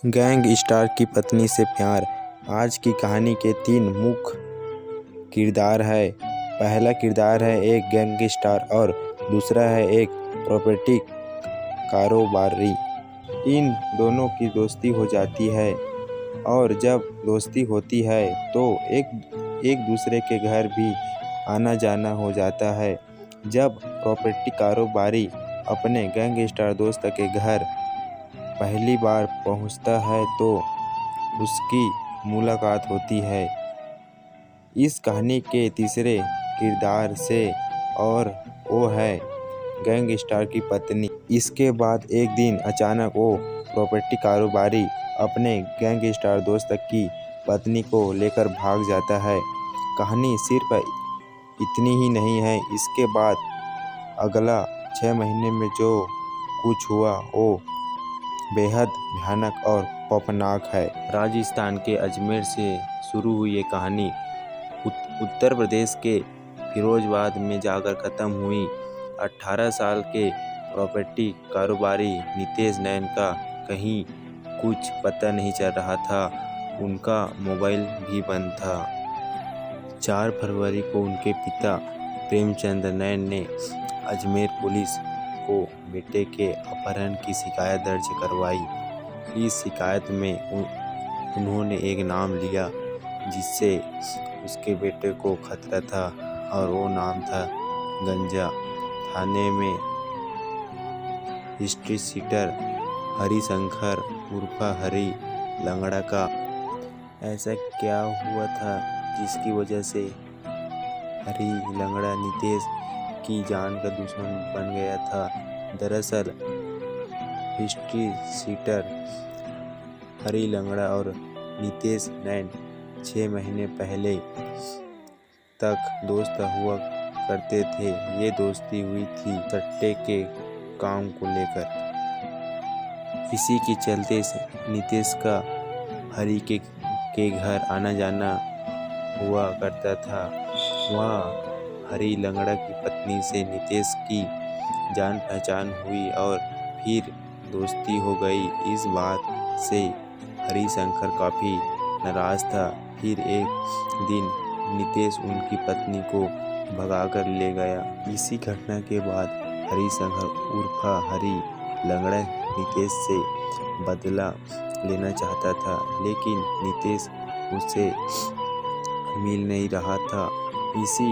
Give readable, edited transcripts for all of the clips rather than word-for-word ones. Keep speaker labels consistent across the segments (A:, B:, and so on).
A: Gangster की पत्नी से प्यार। आज की कहानी के 3 मुख्य किरदार है। पहला किरदार है एक गैंगस्टर और दूसरा है एक प्रॉपर्टी कारोबारी। इन दोनों की दोस्ती हो जाती है और जब दोस्ती होती है तो एक दूसरे के घर भी आना जाना हो जाता है। जब प्रॉपर्टी कारोबारी अपने गैंगस्टर दोस्त के घर पहली बार पहुंचता है तो उसकी मुलाकात होती है इस कहानी के तीसरे किरदार से और वो है गैंगस्टर की पत्नी। इसके बाद एक दिन अचानक वो प्रॉपर्टी कारोबारी अपने गैंगस्टर दोस्त की पत्नी को लेकर भाग जाता है। कहानी सिर्फ इतनी ही नहीं है, इसके बाद अगला 6 महीने में जो कुछ हुआ वो बेहद भयानक और खौफनाक है। राजस्थान के अजमेर से शुरू हुई ये कहानी उत्तर प्रदेश के फिरोजाबाद में जाकर ख़त्म हुई। 18 साल के प्रॉपर्टी कारोबारी नितेश नैन का कहीं कुछ पता नहीं चल रहा था। उनका मोबाइल भी बंद था। 4 फरवरी को उनके पिता प्रेमचंद नैन ने अजमेर पुलिस को बेटे के अपहरण की शिकायत दर्ज करवाई। इस शिकायत में उन्होंने एक नाम लिया जिससे उसके बेटे को खतरा था और वो नाम था गंजा। थाने में हिस्ट्री सीटर हरिशंकर उर्फ हरी लंगड़ा का ऐसा क्या हुआ था जिसकी वजह से हरी लंगड़ा नितेश की जान का दुश्मन बन गया था। दरअसल हिस्ट्री सीटर हरी लंगड़ा और नितेश नैन 6 महीने पहले तक दोस्त हुआ करते थे। ये दोस्ती हुई थी सट्टे के काम को लेकर। इसी के चलते नितेश का हरी के घर आना जाना हुआ करता था। वहाँ हरी लंगड़ा की पत्नी से नितेश की जान पहचान हुई और फिर दोस्ती हो गई। इस बात से हरिशंकर काफ़ी नाराज़ था। फिर एक दिन नितेश उनकी पत्नी को भगाकर ले गया। इसी घटना के बाद हरिशंकर उर्फ हरी लंगड़ा नितेश से बदला लेना चाहता था, लेकिन नितेश उससे मिल नहीं रहा था। इसी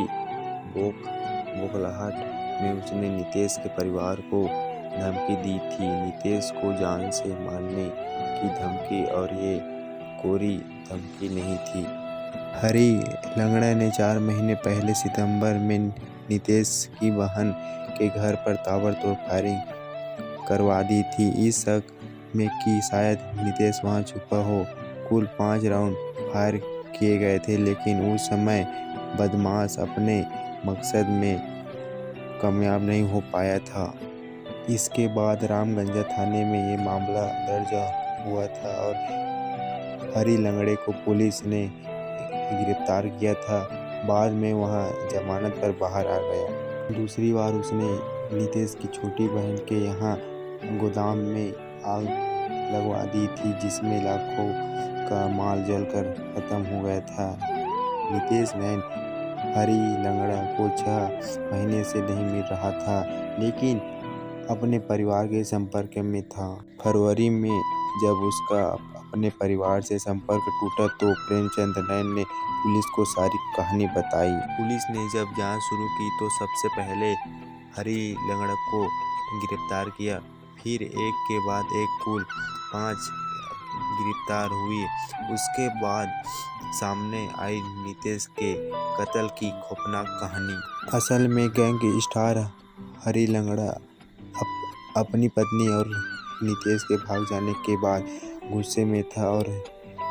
A: बौखलाहट में उसने नितेश के परिवार को धमकी दी थी। नितेश को जान से मारने की धमकी, और ये कोरी धमकी नहीं थी। हरी लंगड़ा ने 4 महीने पहले सितंबर में नितेश की बहन के घर पर ताबड़तोड़ फायरिंग करवा दी थी, इस शक में कि शायद नितेश वहां छुपा हो। कुल 5 राउंड फायर किए गए थे, लेकिन उस समय बदमाश अपने मकसद में कामयाब नहीं हो पाया था। इसके बाद रामगंज थाने में ये मामला दर्ज हुआ था और हरी लंगड़े को पुलिस ने गिरफ्तार किया था। बाद में वह जमानत पर बाहर आ गया। दूसरी बार उसने नितेश की छोटी बहन के यहाँ गोदाम में आग लगवा दी थी, जिसमें लाखों का माल जलकर खत्म हो गया था। नितेश नैन हरी लंगड़ा को 6 महीने से नहीं मिल रहा था, लेकिन अपने परिवार के संपर्क में था। फरवरी में जब उसका अपने परिवार से संपर्क टूटा तो प्रेमचंद नैन ने पुलिस को सारी कहानी बताई। पुलिस ने जब जांच शुरू की तो सबसे पहले हरी लंगड़ा को गिरफ्तार किया। फिर एक के बाद एक कुल 5 गिरफ्तार हुई। उसके बाद सामने आई नितेश के कत्ल की खौफनाक कहानी। असल में गैंगस्टर हरी लंगड़ा अपनी पत्नी और नितेश के भाग जाने के बाद गुस्से में था और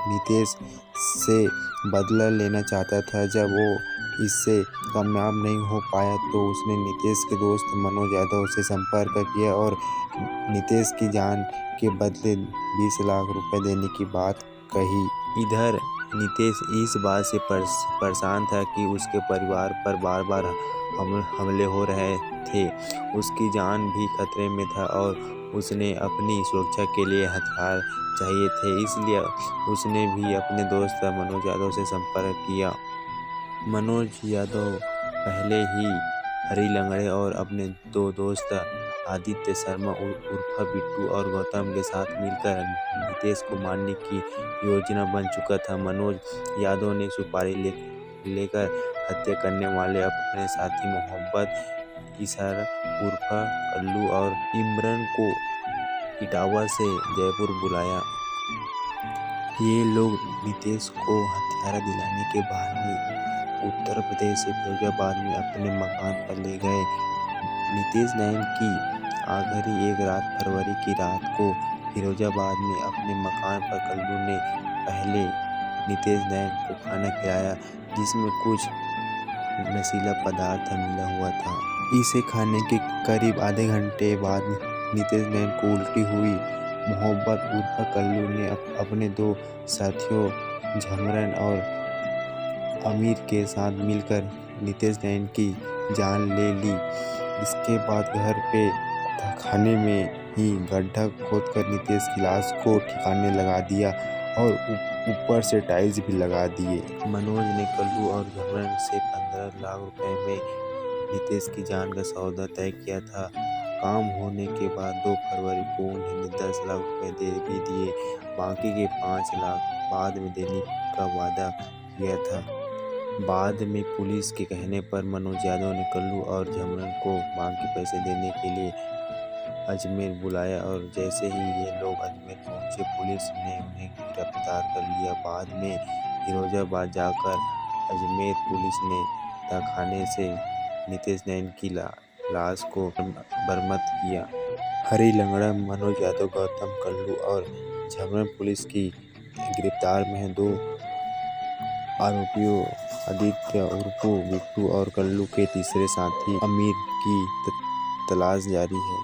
A: नितेश से बदला लेना चाहता था। जब वो इससे कामयाब नहीं हो पाया तो उसने नितेश के दोस्त मनोज यादव से संपर्क किया और नितेश की जान के बदले 20 लाख रुपए देने की बात कही। इधर नितेश इस बात से परेशान था कि उसके परिवार पर बार बार हमले हो रहे थे। उसकी जान भी खतरे में था और उसने अपनी सुरक्षा के लिए हथियार चाहिए थे, इसलिए उसने भी अपने दोस्त मनोज यादव से संपर्क किया। मनोज यादव पहले ही हरी लंगड़े और अपने 2 दोस्त आदित्य शर्मा उर्फ बिट्टू और गौतम के साथ मिलकर नितेश को मारने की योजना बन चुका था। मनोज यादव ने सुपारी लेकर हत्या करने वाले अपने साथी मोहम्मद इशर उर्फ कल्लू और इमरान को इटावा से जयपुर बुलाया। ये लोग नितेश को हथियार दिलाने के बहाने उत्तर प्रदेश से फिरोजाबाद में अपने मकान पर ले गए। नितेश नैन की आखिरी एक रात फरवरी की रात को फिरोजाबाद में अपने मकान पर कल्लू ने पहले नितेश नैन को खाना खिलाया, जिसमें कुछ नशीला पदार्थ मिला हुआ था। इसे खाने के करीब आधे घंटे बाद नितेश नैन को उल्टी हुई। मोहम्मद उर्फ कल्लू ने अपने 2 साथियों झमरन और आमिर के साथ मिलकर नितेश नैन की जान ले ली। इसके बाद घर पे खाने में ही गड्ढा खोदकर नितेश की लाश को ठिकाने लगा दिया और ऊपर से टाइल्स भी लगा दिए। मनोज ने कल्लू और झमरन से 15 लाख रुपए में नितेश की जान का सौदा तय किया था। काम होने के बाद 2 फरवरी को उन्हें 10 लाख रुपए दे भी दिए। बाकी के 5 लाख बाद में देने का वादा किया था। बाद में पुलिस के कहने पर मनोज यादव ने कल्लू और झमरन को बाकी पैसे देने के लिए अजमेर बुलाया और जैसे ही ये लोग अजमेर पहुंचे, पुलिस ने उन्हें गिरफ्तार कर लिया। बाद में फिरोजाबाद जाकर अजमेर पुलिस ने तहखाने से नितेश नैन की लाश को बरामद किया। हरी लंगड़ा मनोज यादव, गौतम, कल्लू और झमरन पुलिस की गिरफ्तार में हैं। 2 आरोपियों आदित्य उर्फ बिट्टू और कल्लू के तीसरे साथी आमिर की तलाश जारी है।